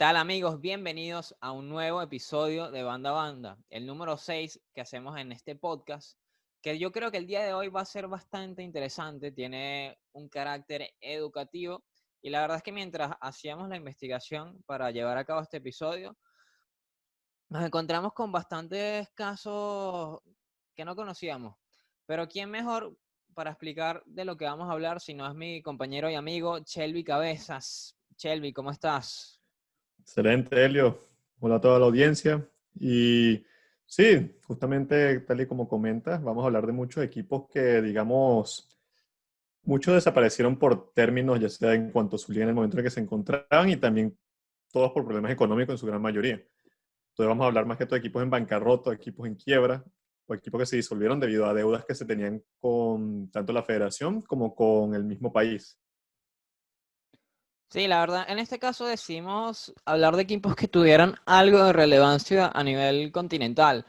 tal, amigos? Bienvenidos a un nuevo episodio de Banda a Banda, el número 6 que hacemos en este podcast, que yo creo que el día de hoy va a ser bastante interesante, tiene un carácter educativo y la verdad es que mientras hacíamos la investigación para llevar a cabo este episodio, nos encontramos con bastantes casos que no conocíamos, pero ¿quién mejor para explicar de lo que vamos a hablar si no es mi compañero y amigo Shelby Cabezas? Shelby, ¿cómo estás? Excelente, Helio. Hola a toda la audiencia. Y sí, justamente tal y como comentas, vamos a hablar de muchos equipos que, digamos, muchos desaparecieron por términos, ya sea en cuanto a su liga en el momento en que se encontraban y también todos por problemas económicos en su gran mayoría. Entonces vamos a hablar más que todo de equipos en bancarrota, equipos en quiebra o equipos que se disolvieron debido a deudas que se tenían con tanto la federación como con el mismo país. Sí, la verdad, en este caso decidimos hablar de equipos que tuvieran algo de relevancia a nivel continental,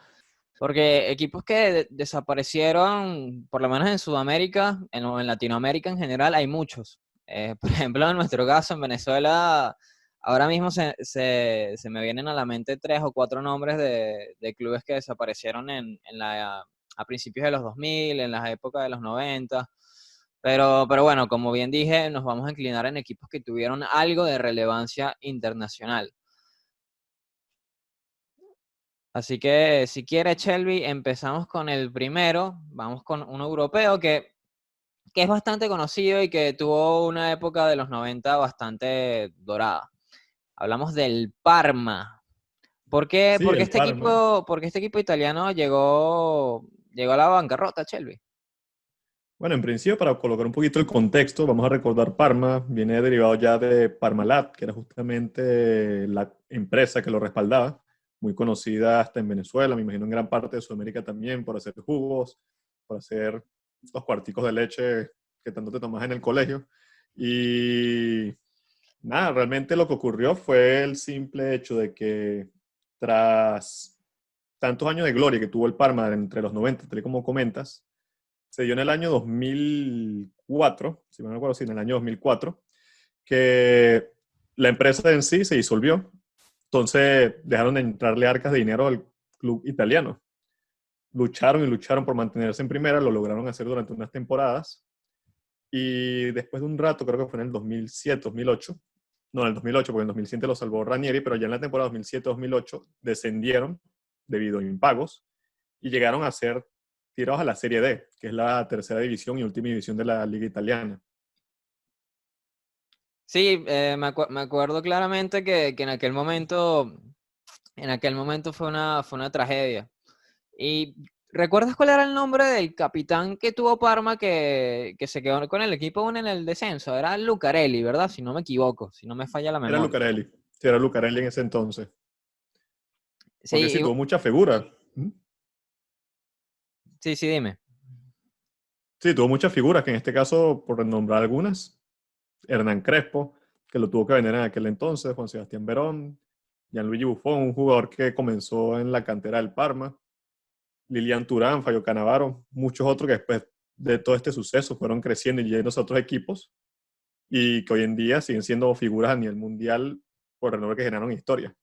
porque equipos que desaparecieron, por lo menos en Sudamérica, en Latinoamérica en general, hay muchos. Por ejemplo, en nuestro caso, en Venezuela, ahora mismo se me vienen a la mente 3 o 4 nombres de clubes que desaparecieron a principios de los 2000, en las épocas de los 90. Pero bueno, como bien dije, nos vamos a inclinar en equipos que tuvieron algo de relevancia internacional. Así que si quiere, Shelby, empezamos con el primero. Vamos con un europeo que es bastante conocido y que tuvo una época de los 90 bastante dorada. Hablamos del Parma. ¿Por qué, Sí, el Parma. porque este equipo italiano llegó a la bancarrota, Shelby? Bueno, en principio, para colocar un poquito el contexto, vamos a recordar Parma, viene derivado ya de Parmalat, que era justamente la empresa que lo respaldaba, muy conocida hasta en Venezuela, me imagino en gran parte de Sudamérica también, por hacer jugos, por hacer los cuarticos de leche que tanto te tomas en el colegio. Y nada, realmente lo que ocurrió fue el simple hecho de que tras tantos años de gloria que tuvo el Parma entre los 90, tal y como comentas, se dio en el año 2004, si me acuerdo, sí, en el año 2004, que la empresa en sí se disolvió. Entonces dejaron de entrarle arcas de dinero al club italiano. Lucharon y lucharon por mantenerse en primera, lo lograron hacer durante unas temporadas. Y después de un rato, creo que fue en el 2007, 2008, no, en el 2008, porque en el 2007 lo salvó Ranieri, pero ya en la temporada 2007-2008 descendieron debido a impagos y llegaron a ser tirados a la Serie D, que es la tercera división y última división de la liga italiana. Sí, me acuerdo claramente que en aquel momento fue una tragedia. ¿Y recuerdas cuál era el nombre del capitán que tuvo Parma que se quedó con el equipo aún en el descenso? Era Lucarelli, ¿verdad? Si no me equivoco, si no me falla la Era memoria. Lucarelli, sí, era Lucarelli en ese entonces. Porque Sí, sí, tuvo mucha figura. sí, sí, dime. Sí, tuvo muchas figuras, que en este caso, por nombrar algunas, Hernán Crespo, que lo tuvo que vender en aquel entonces, Juan Sebastián Verón, Gianluigi Buffon, un jugador que comenzó en la cantera del Parma, Lilian Turán, Fabio Cannavaro, muchos otros que después de todo este suceso fueron creciendo y yendo a otros equipos y que hoy en día siguen siendo figuras a nivel mundial por el nombre que generaron historia.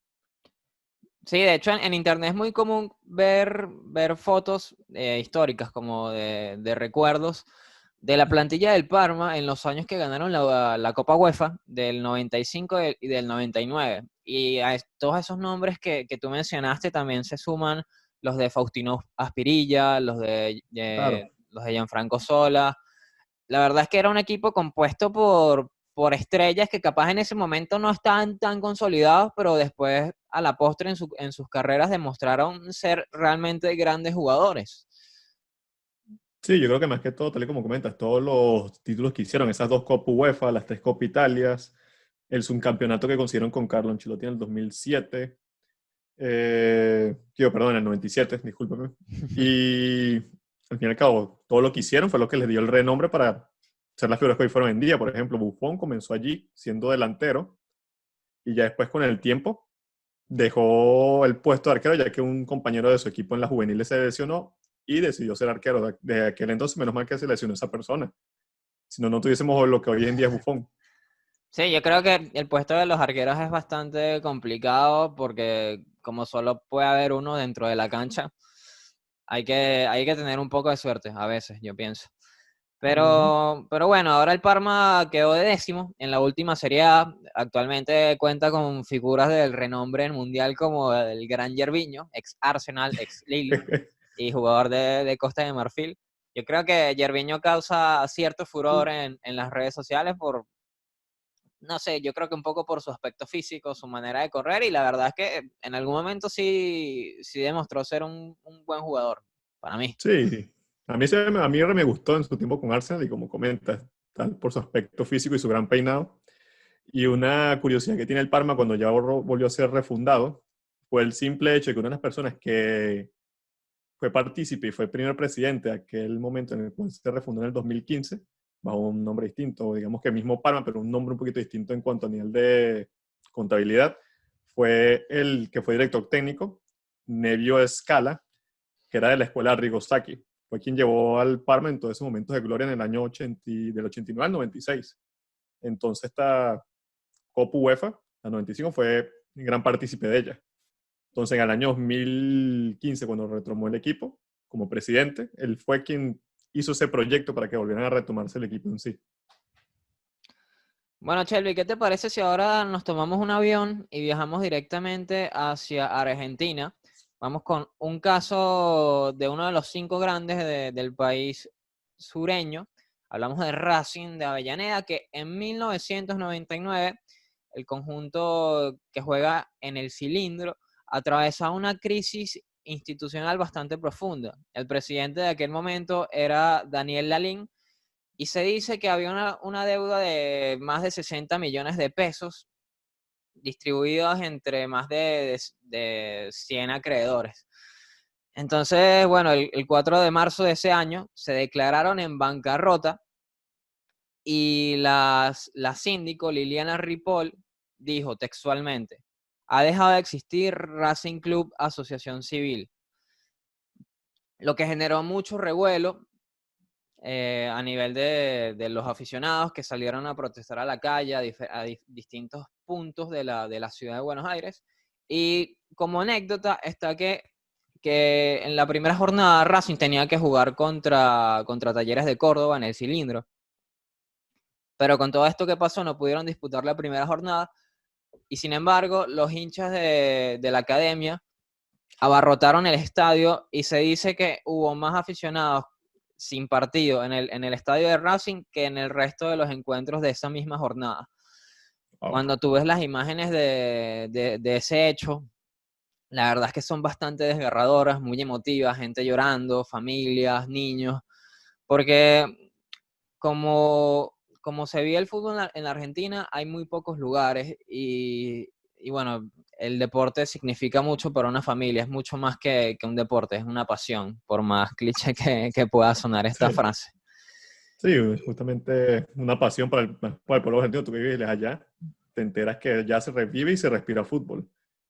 Sí, de hecho en internet es muy común ver fotos históricas como de recuerdos de la plantilla del Parma en los años que ganaron la Copa UEFA del 95 y del 99. Y a todos esos nombres que tú mencionaste también se suman los de Faustino Aspirilla, Claro. los de Gianfranco Sola. La verdad es que era un equipo compuesto por estrellas que capaz en ese momento no estaban tan consolidados, pero después a la postre en sus carreras demostraron ser realmente grandes jugadores. Sí, yo creo que más que todo, tal y como comentas, todos los títulos que hicieron, esas dos Copas UEFA, las tres Copas Italias, el subcampeonato que consiguieron con Carlo Ancelotti en el 2007, perdón, en el 97, discúlpeme. Y al fin y al cabo, todo lo que hicieron fue lo que les dio el renombre para ser las figuras que hoy fueron en día. Por ejemplo, Buffon comenzó allí siendo delantero y ya después con el tiempo dejó el puesto de arquero ya que un compañero de su equipo en la juvenil se lesionó y decidió ser arquero. De aquel entonces, menos mal que se lesionó esa persona. Si no, no tuviésemos lo que hoy en día es Buffon. Sí, yo creo que el puesto de los arqueros es bastante complicado porque como solo puede haber uno dentro de la cancha, hay que tener un poco de suerte a veces, yo pienso. Ujú. Pero bueno, ahora el Parma quedó de décimo en la última Serie A. Actualmente cuenta con figuras del renombre en mundial como el gran Gervinho, ex Arsenal, ex Lille y jugador de Costa de Marfil. Yo creo que Gervinho causa cierto furor en las redes sociales por, no sé, yo creo que un poco por su aspecto físico, su manera de correr y la verdad es que en algún momento sí demostró ser un buen jugador, para mí. Sí, a mí me gustó en su tiempo con Arsenal y como comentas, tal por su aspecto físico y su gran peinado. Y una curiosidad que tiene el Parma cuando ya volvió a ser refundado fue el simple hecho de que una de las personas que fue partícipe y fue el primer presidente de aquel momento en el cual se refundó en el 2015, bajo un nombre distinto, digamos que el mismo Parma, pero un nombre un poquito distinto en cuanto a nivel de contabilidad, fue el que fue director técnico, Nevio Scala, que era de la escuela Rigosaki. Fue quien llevó al Parma en todos esos momentos de gloria en el año 80, del 89 al 96. Entonces esta Copa UEFA, la 95, fue gran partícipe de ella. Entonces en el año 2015, cuando retomó el equipo como presidente, él fue quien hizo ese proyecto para que volvieran a retomarse el equipo en sí. Bueno, Shelby, ¿qué te parece si ahora nos tomamos un avión y viajamos directamente hacia Argentina? Vamos con un caso de uno de los cinco grandes del país sureño. Hablamos de Racing de Avellaneda, que en 1999 el conjunto que juega en el cilindro atravesaba una crisis institucional bastante profunda. El presidente de aquel momento era Daniel Lalín y se dice que había una deuda de más de 60 millones de pesos distribuidos entre más de 100 acreedores. Entonces, bueno, el 4 de marzo de ese año se declararon en bancarrota y la síndico Liliana Ripoll dijo textualmente: ha dejado de existir Racing Club Asociación Civil, lo que generó mucho revuelo a nivel de los aficionados que salieron a protestar a la calle, a distintos puntos de la ciudad de Buenos Aires. Y como anécdota está que en la primera jornada Racing tenía que jugar contra Talleres de Córdoba en el cilindro. Pero con todo esto que pasó no pudieron disputar la primera jornada y sin embargo los hinchas de la academia abarrotaron el estadio y se dice que hubo más aficionados sin partido en el estadio de Racing que en el resto de los encuentros de esa misma jornada. Oh. Cuando tú ves las imágenes de ese hecho, la verdad es que son bastante desgarradoras, muy emotivas, gente llorando, familias, niños, porque como se vive el fútbol en la Argentina, hay muy pocos lugares y bueno, el deporte significa mucho para una familia, es mucho más que un deporte, es una pasión, por más cliché que pueda sonar esta Sí. frase. Sí, justamente una pasión para el pueblo argentino, tú que vives allá, te enteras que ya se revive y se respira fútbol.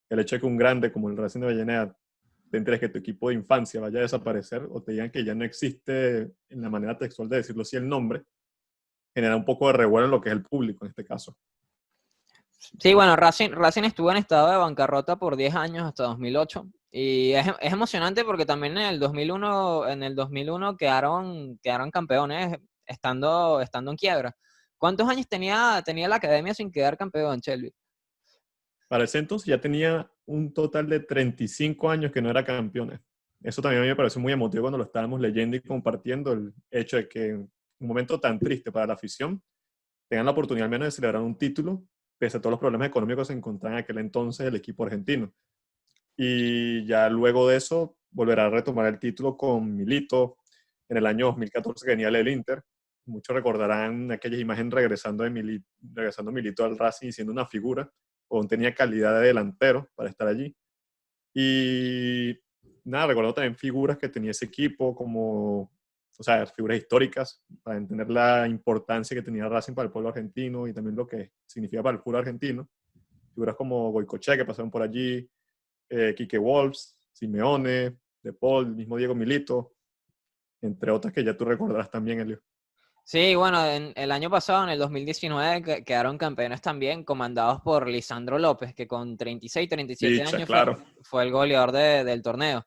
El hecho de que un grande como el Racing de Avellaneda te enteres que tu equipo de infancia vaya a desaparecer o te digan que ya no existe en la manera textual de decirlo así el nombre, genera un poco de revuelo en lo que es el público en este caso. Sí, bueno, Racing estuvo en estado de bancarrota por 10 años hasta 2008 y es emocionante porque también en el 2001 quedaron campeones estando en quiebra. ¿Cuántos años tenía la academia sin quedar campeón, Shelby? Para ese entonces ya tenía un total de 35 años que no era campeones. Eso también a mí me pareció muy emotivo cuando lo estábamos leyendo y compartiendo, el hecho de que en un momento tan triste para la afición tengan la oportunidad al menos de celebrar un título, pese a todos los problemas económicos que se encontraba en aquel entonces el equipo argentino. Y ya luego de eso volverá a retomar el título con Milito en el año 2014 que venía el Inter. Muchos recordarán aquellas imágenes regresando Milito al Racing y siendo una figura, aún tenía calidad de delantero para estar allí. Y nada, recuerdo también figuras que tenía ese equipo, como, o sea, figuras históricas, para entender la importancia que tenía Racing para el pueblo argentino y también lo que significa para el fútbol argentino. Figuras como Goicoechea, que pasaron por allí, Quique Wolves, Simeone, De Paul, el mismo Diego Milito, entre otras que ya tú recordarás también, Elio. Sí, bueno, en el año pasado, en el 2019, quedaron campeones también, comandados por Lisandro López, que con 36, 37 Dicha, años claro. fue el goleador del torneo.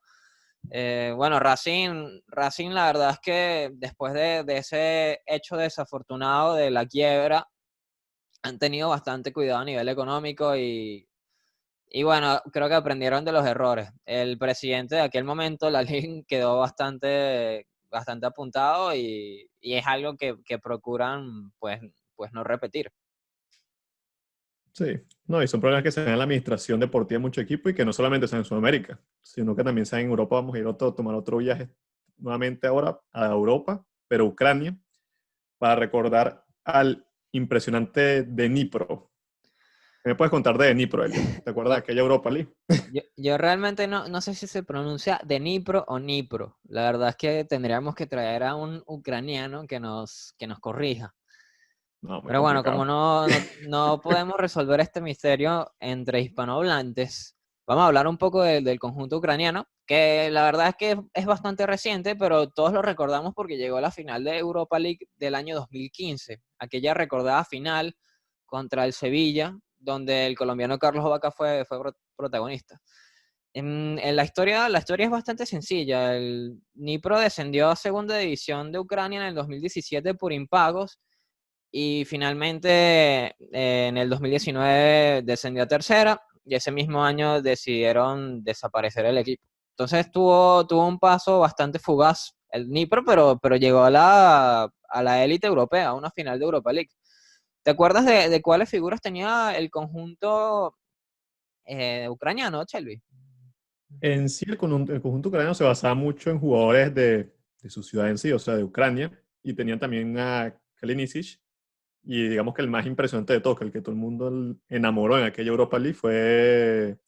Bueno, Racing, la verdad es que después de ese hecho desafortunado de la quiebra, han tenido bastante cuidado a nivel económico y bueno, creo que aprendieron de los errores. El presidente de aquel momento, Lalín, quedó bastante apuntado y es algo que procuran pues no repetir. Sí, no, y son problemas que se dan en la administración deportiva de mucho equipo y que no solamente se dan en Sudamérica, sino que también se dan en Europa. Vamos a ir a tomar otro viaje nuevamente ahora a Europa, pero Ucrania, para recordar al impresionante Dnipro. ¿Qué me puedes contar de Dnipro, Elliot? ¿Te acuerdas de Bueno, aquella Europa League? yo realmente no sé si se pronuncia Dnipro o Nipro. La verdad es que tendríamos que traer a un ucraniano que nos corrija. No, muy Pero bueno, como complicado. no podemos resolver este misterio entre hispanohablantes, vamos a hablar un poco del conjunto ucraniano, que la verdad es que es bastante reciente, pero todos lo recordamos porque llegó a la final de Europa League del año 2015, aquella recordada final contra el Sevilla, donde el colombiano Carlos Vaca fue protagonista. En la historia es bastante sencilla. El Dnipro descendió a segunda división de Ucrania en el 2017 por impagos y finalmente en el 2019 descendió a tercera y ese mismo año decidieron desaparecer el equipo. Entonces tuvo un paso bastante fugaz el Dnipro, pero llegó a la élite europea, a una final de Europa League. ¿Te acuerdas de cuáles figuras tenía el conjunto ucraniano, Shelby? En sí, el conjunto ucraniano se basaba mucho en jugadores de su ciudad en sí, o sea, de Ucrania, y tenían también a Kalinic, y digamos que el más impresionante de todos, que el que todo el mundo enamoró en aquella Europa League fue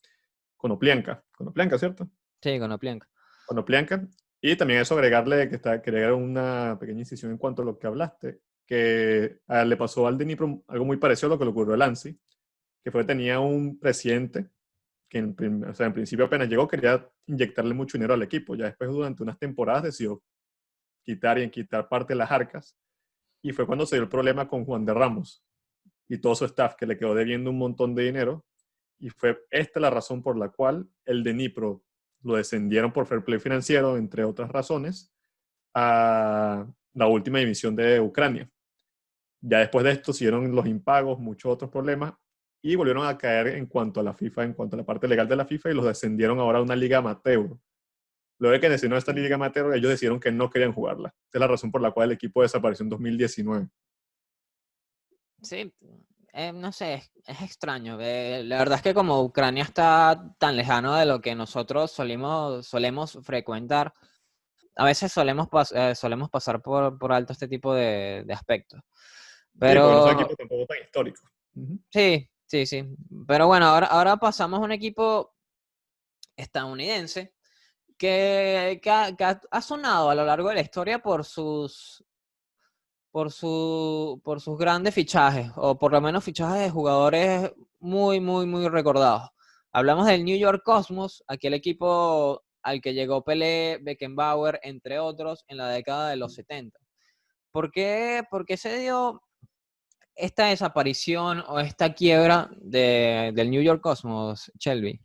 Konoplyanka. Konoplyanka, ¿cierto? Sí, con Oplienko. Konoplyanka. Y también eso agregarle, que agregar una pequeña incisión en cuanto a lo que hablaste, que le pasó al Dnipro algo muy parecido a lo que le ocurrió al Ansi, que fue que tenía un presidente que o sea, en principio apenas llegó quería inyectarle mucho dinero al equipo. Ya después durante unas temporadas decidió quitar parte de las arcas y fue cuando se dio el problema con Juan de Ramos y todo su staff que le quedó debiendo un montón de dinero y fue esta la razón por la cual el de Dnipro lo descendieron por fair play financiero, entre otras razones, a la última división de Ucrania. Ya después de esto siguieron los impagos, muchos otros problemas, y volvieron a caer en cuanto a la FIFA, en cuanto a la parte legal de la FIFA, y los descendieron ahora a una liga amateur. Luego de que descendieron a esta liga amateur, ellos decidieron que no querían jugarla. Esta es la razón por la cual el equipo desapareció en 2019. Sí, no sé, es extraño. La verdad es que como Ucrania está tan lejano de lo que nosotros solemos frecuentar, a veces solemos pasar por alto este tipo de aspectos. Sí, porque no son Pero equipos tampoco tan históricos. Uh-huh. sí, sí, sí. Pero bueno, ahora pasamos a un equipo estadounidense que ha sonado a lo largo de la historia por sus grandes fichajes, o por lo menos fichajes de jugadores muy, muy, muy recordados. Hablamos del New York Cosmos, aquel equipo al que llegó Pelé, Beckenbauer, entre otros, en la década de los 70. ¿Por qué se dio esta desaparición o esta quiebra del New York Cosmos, Shelby?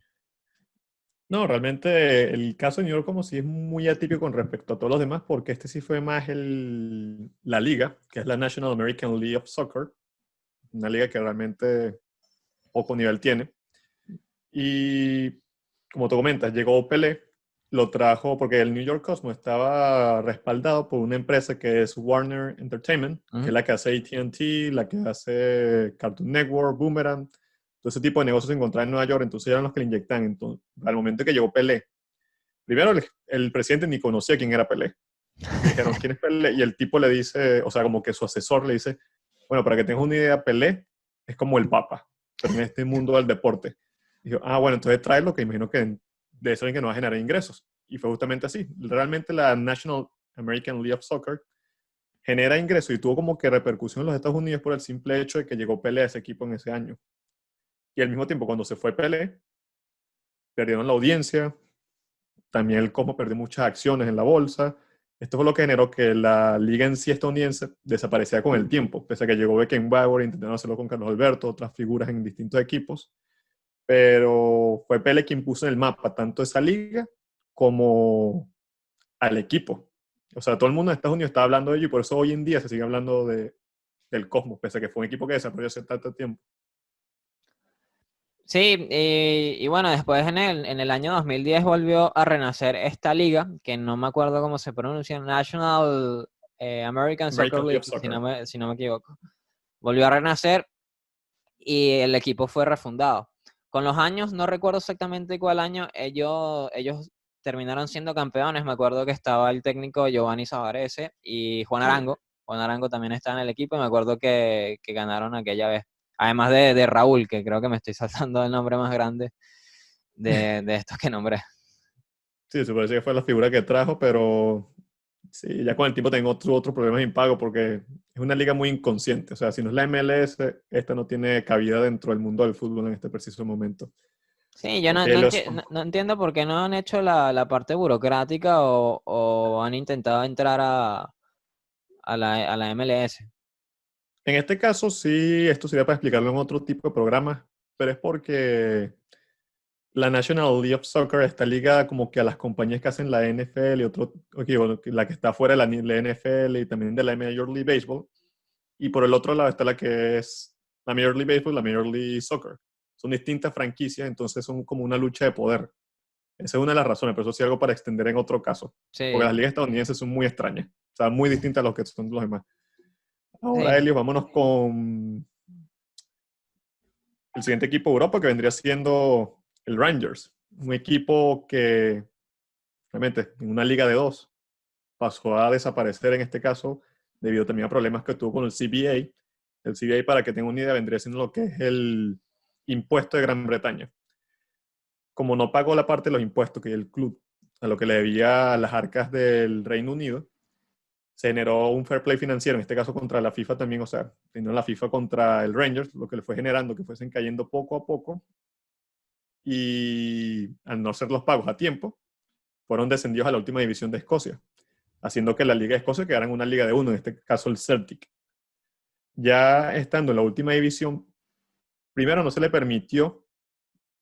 No, realmente el caso de New York como sí es muy atípico con respecto a todos los demás, porque este sí fue más la liga, que es la National American League of Soccer, una liga que realmente poco nivel tiene. Y como tú comentas, llegó Pelé, lo trajo porque el New York Cosmos estaba respaldado por una empresa que es Warner Entertainment, que es Ujú. la que hace AT&T, la que hace Cartoon Network, Boomerang, todo ese tipo de negocios se encontraban en Nueva York, entonces eran los que le inyectan. Entonces, al momento que llegó Pelé, primero el presidente ni conocía quién era Pelé. Le dijeron, ¿quién es Pelé? Y el tipo le dice, o sea, como que su asesor le dice, bueno, para que tengas una idea, Pelé es como el Papa, pero en este mundo del deporte. Y dijo, bueno, entonces tráelo, que imagino que de eso es que no va a generar ingresos. Y fue justamente así. Realmente la National American League of Soccer genera ingresos y tuvo como que repercusión en los Estados Unidos por el simple hecho de que llegó Pelé a ese equipo en ese año. Y al mismo tiempo, cuando se fue Pelé, perdieron la audiencia, también el Cosmo perdió muchas acciones en la bolsa Esto fue lo que generó que la liga en sí estadounidense desapareciera con el tiempo, pese a que llegó Beckenbauer, intentaron hacerlo con Carlos Alberto, otras figuras en distintos equipos, pero fue Pele quien puso en el mapa tanto esa liga como al equipo. O sea, todo el mundo en Estados Unidos está hablando de ello y por eso hoy en día se sigue hablando del Cosmos, pese a que fue un equipo que desarrolló hace tanto tiempo. Sí, y bueno, después en el año 2010 volvió a renacer esta liga, que no me acuerdo cómo se pronuncia, National American Soccer American League League, of si Soccer. no me equivoco. Volvió a renacer y el equipo fue refundado. Con los años, no recuerdo exactamente cuál año, ellos terminaron siendo campeones. Me acuerdo que estaba el técnico Giovanni Savarese y Juan Sí. Arango. Juan Arango también está en el equipo y me acuerdo que ganaron aquella vez. Además de Raúl, que creo que me estoy saltando el nombre más grande de estos que nombré. Sí, se parece que fue la figura que trajo, pero sí, ya con el tiempo tengo otros problemas de impago porque es una liga muy inconsciente. O sea, si no es la MLS, esta no tiene cabida dentro del mundo del fútbol en este preciso momento. Sí, yo Porque los, no entiendo por qué no han hecho la parte burocrática o han intentado entrar a la MLS. en este caso, sí, esto sería para explicarlo en otro tipo de programas, pero es porque la National League of Soccer está ligada como que a las compañías que hacen la NFL y otro, okay, bueno, la que está fuera de la NFL y también de la Major League Baseball. Y por el otro lado está la que es la Major League Baseball y la Major League Soccer. Son distintas franquicias, entonces son como una lucha de poder. Esa es una de las razones, pero eso sí algo para extender en otro caso. Porque Sí, las ligas estadounidenses son muy extrañas. O sea, muy distintas a los que son los demás. Ahora, sí. Elio, vámonos con el siguiente equipo de Europa que vendría siendo el Rangers. Un equipo que, realmente, en una liga de dos, pasó a desaparecer en este caso debido también a problemas que tuvo con el CBA. El CBA, para que tenga una idea, vendría siendo lo que es el impuesto de Gran Bretaña. Como no pagó la parte de los impuestos que el club, a lo que le debía a las arcas del Reino Unido, se generó un fair play financiero, en este caso contra la FIFA también, o sea, teniendo la FIFA contra el Rangers, lo que le fue generando que fuesen cayendo poco a poco y al no ser los pagos a tiempo, fueron descendidos a la última división de Escocia, haciendo que la Liga de Escocia quedara en una liga de uno, en este caso el Celtic. Ya estando en la última división, primero no se le permitió,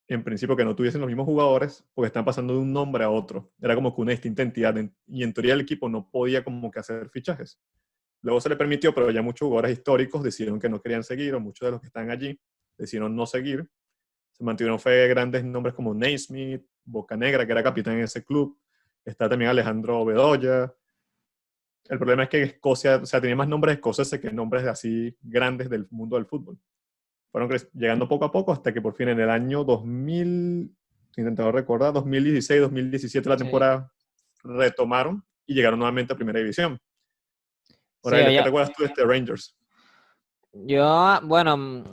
en principio, que no tuviesen los mismos jugadores, porque están pasando de un nombre a otro. Era como que una distinta entidad, y en teoría el equipo no podía como que hacer fichajes. Luego se le permitió, pero ya muchos jugadores históricos decidieron que no querían seguir, o muchos de los que están allí decidieron no seguir. Se mantuvieron fue grandes nombres como Naismith, Bocanegra, que era capitán en ese club. Está también Alejandro Bedoya. El problema es que Escocia, o sea, tenía más nombres escoceses que nombres así grandes del mundo del fútbol. Fueron llegando poco a poco hasta que por fin en el año 2000, intentado recordar, 2016, 2017 la Sí, temporada retomaron y llegaron nuevamente a Primera División. sí, Ahora, ¿qué oye, te acuerdas tú de este Rangers? yo, bueno,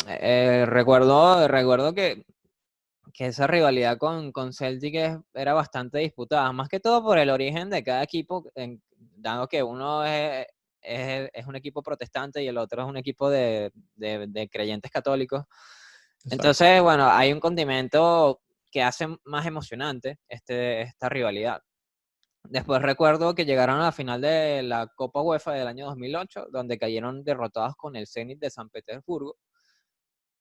recuerdo que esa rivalidad con Celtic era bastante disputada, más que todo por el origen de cada equipo, dado que uno es un equipo protestante y el otro es un equipo de creyentes católicos. Exacto. Entonces, bueno, hay un condimento que hace más emocionante esta rivalidad. Después recuerdo que llegaron a la final de la Copa UEFA del año 2008, donde cayeron derrotados con el Zenit de San Petersburgo.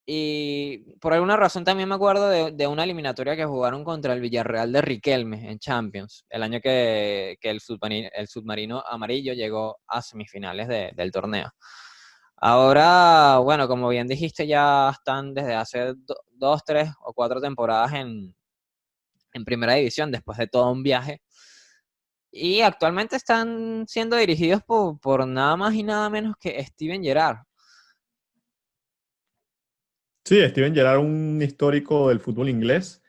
Y por alguna razón también me acuerdo de una eliminatoria que jugaron contra el Villarreal de Riquelme en Champions, el año que el submarino amarillo llegó a semifinales del torneo. Ahora, bueno, como bien dijiste, ya están desde hace 2, 3 o 4 temporadas en primera división, después de todo un viaje. Y actualmente están siendo dirigidos por nada más y nada menos que Steven Gerrard. Sí, Steven Gerrard, un histórico del fútbol inglés,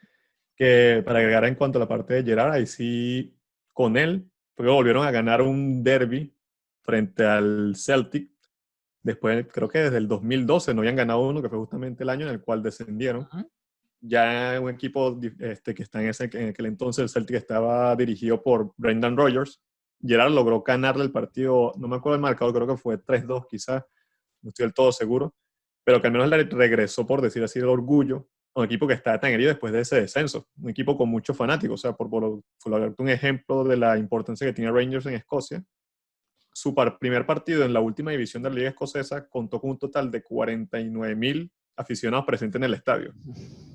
que para agregar en cuanto a la parte de Gerrard, ahí sí, con él, fue que volvieron a ganar un derby frente al Celtic. Después, creo que desde el 2012 no habían ganado uno, que fue justamente el año en el cual descendieron. Ujú. Ya un equipo que está en aquel entonces, el Celtic estaba dirigido por Brendan Rodgers. Gerrard logró ganarle el partido, no me acuerdo el marcador, creo que fue 3-2 quizás, no estoy del todo seguro, pero que al menos le regresó, por decir así, el orgullo un equipo que está tan herido después de ese descenso, un equipo con muchos fanáticos, o sea, por darte un ejemplo de la importancia que tiene Rangers en Escocia, su primer partido en la última división de la Liga Escocesa contó con un total de 49.000 aficionados presentes en el estadio,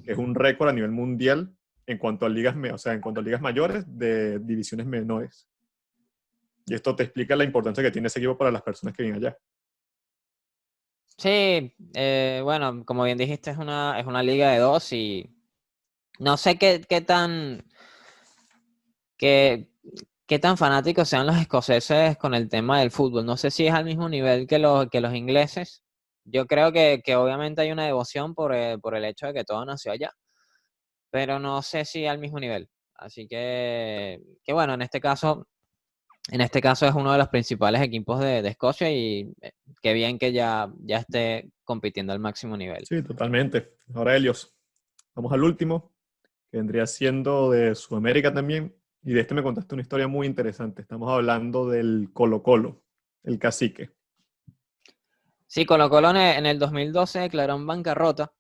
que es un récord a nivel mundial en cuanto a ligas, o sea, en cuanto a ligas mayores de divisiones menores. Y esto te explica la importancia que tiene ese equipo para las personas que viven allá. Sí, bueno, como bien dijiste, es una liga de dos y no sé qué, qué tan fanáticos sean los escoceses con el tema del fútbol. No sé si es al mismo nivel que los ingleses. Yo creo que obviamente hay una devoción por el hecho de que todo nació allá, pero no sé si al mismo nivel. Así que bueno, en este caso es uno de los principales equipos de Escocia y qué bien que ya esté compitiendo al máximo nivel. Sí, totalmente. Ahora, Helios, vamos al último, que vendría siendo de Sudamérica también. Y de este me contaste una historia muy interesante. Estamos hablando del Colo-Colo, el cacique. Sí, Colo-Colo en el 2012 declaró en bancarrota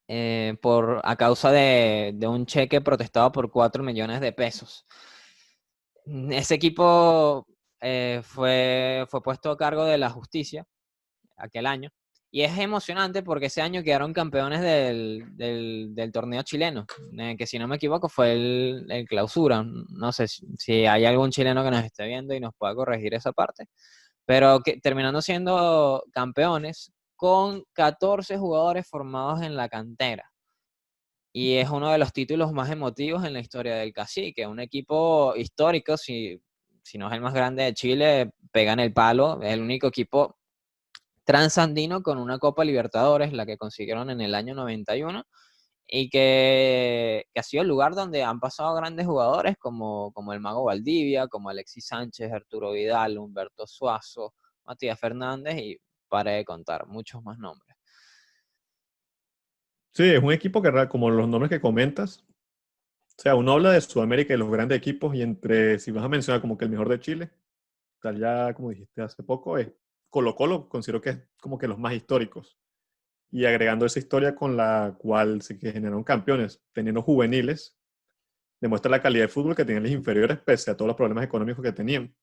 a causa de un cheque protestado por 4 millones de pesos. Ese equipo fue puesto a cargo de la justicia aquel año. Y es emocionante porque ese año quedaron campeones del torneo chileno, que si no me equivoco fue el clausura. No sé si hay algún chileno que nos esté viendo y nos pueda corregir esa parte. Pero que, terminando siendo campeones con 14 jugadores formados en la cantera. Y es uno de los títulos más emotivos en la historia del Cacique. Un equipo histórico, si no es el más grande de Chile, pega en el palo. Es el único equipo transandino con una Copa Libertadores, la que consiguieron en el año 91, y que ha sido el lugar donde han pasado grandes jugadores como el Mago Valdivia, como Alexis Sánchez, Arturo Vidal, Humberto Suazo, Matías Fernández y para de contar muchos más nombres. Sí, es un equipo que, como los nombres que comentas, o sea, uno habla de Sudamérica y los grandes equipos y si vas a mencionar como que el mejor de Chile, tal ya como dijiste hace poco, es Colo-Colo, considero que es como que los más históricos. Y agregando esa historia con la cual se generaron campeones, teniendo juveniles, demuestra la calidad de fútbol que tenían los inferiores pese a todos los problemas económicos que tenían.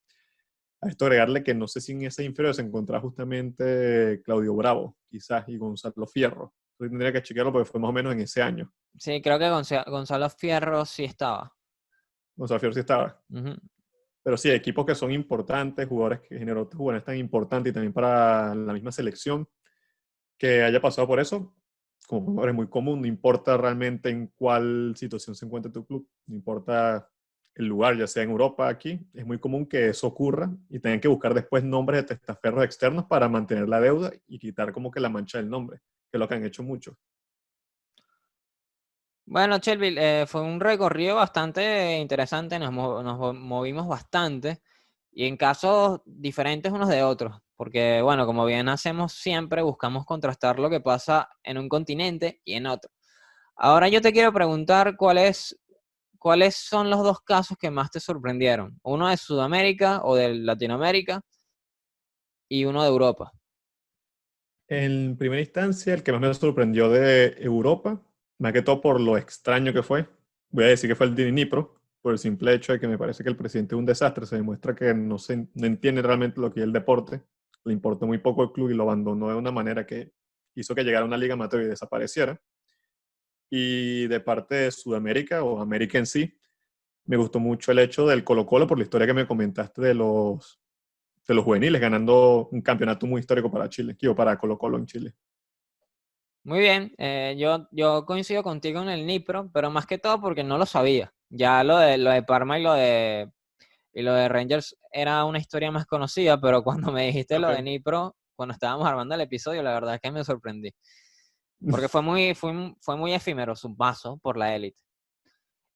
A esto agregarle que no sé si en esa inferior se encontraba justamente Claudio Bravo, quizás, y Gonzalo Fierro. Entonces tendría que chequearlo porque fue más o menos en ese año. Sí, creo que Gonzalo Fierro sí estaba. Gonzalo Fierro sí estaba. Ujú. Pero sí, equipos que son importantes, jugadores que generó jugadores tan importantes y también para la misma selección que haya pasado por eso, como jugador es muy común, no importa realmente en cuál situación se encuentre tu club, no importa el lugar, ya sea en Europa, aquí, es muy común que eso ocurra y tengan que buscar después nombres de testaferros externos para mantener la deuda y quitar como que la mancha del nombre, que es lo que han hecho muchos. Bueno, Shelby, fue un recorrido bastante interesante, nos movimos bastante y en casos diferentes unos de otros, porque bueno, como bien hacemos siempre, buscamos contrastar lo que pasa en un continente y en otro. Ahora yo te quiero preguntar cuáles son los dos casos que más te sorprendieron, uno de Sudamérica o de Latinoamérica y uno de Europa. En primera instancia, el que más me sorprendió de Europa, más que todo por lo extraño que fue, voy a decir que fue el de Dnipro, por el simple hecho de que me parece que el presidente es un desastre, se demuestra que no entiende realmente lo que es el deporte, le importó muy poco el club y lo abandonó de una manera que hizo que llegara a una liga amateur y desapareciera. Y de parte de Sudamérica o América en sí, me gustó mucho el hecho del Colo-Colo por la historia que me comentaste de los juveniles, ganando un campeonato muy histórico para Chile, digo, para Colo-Colo en Chile. Muy bien, yo coincido contigo en el Nipro, pero más que todo porque no lo sabía. Ya lo de Parma y lo de Rangers era una historia más conocida, pero cuando me dijiste lo de Okay. Nipro, cuando estábamos armando el episodio, la verdad es que me sorprendí. Porque fue muy efímero su paso por la élite.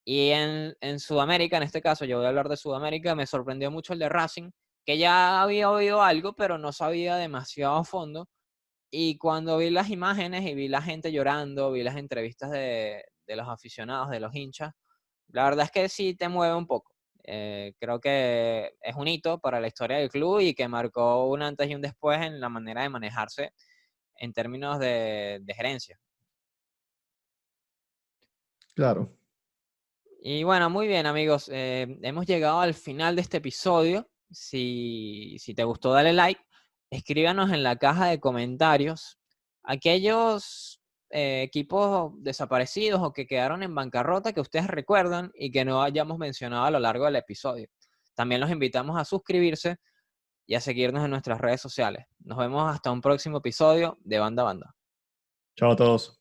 Y en Sudamérica, en este caso, yo voy a hablar de Sudamérica, me sorprendió mucho el de Racing, que ya había oído algo, pero no sabía demasiado a fondo. Y cuando vi las imágenes y vi la gente llorando, vi las entrevistas de los aficionados, de los hinchas, la verdad es que sí te mueve un poco. Creo que es un hito para la historia del club y que marcó un antes y un después en la manera de manejarse en términos de gerencia. Claro. Y bueno, muy bien, amigos. Hemos llegado al final de este episodio. Si te gustó, dale like. Escríbanos en la caja de comentarios aquellos equipos desaparecidos o que quedaron en bancarrota que ustedes recuerdan y que no hayamos mencionado a lo largo del episodio. También los invitamos a suscribirse y a seguirnos en nuestras redes sociales. Nos vemos hasta un próximo episodio de Banda a Banda. Chao a todos.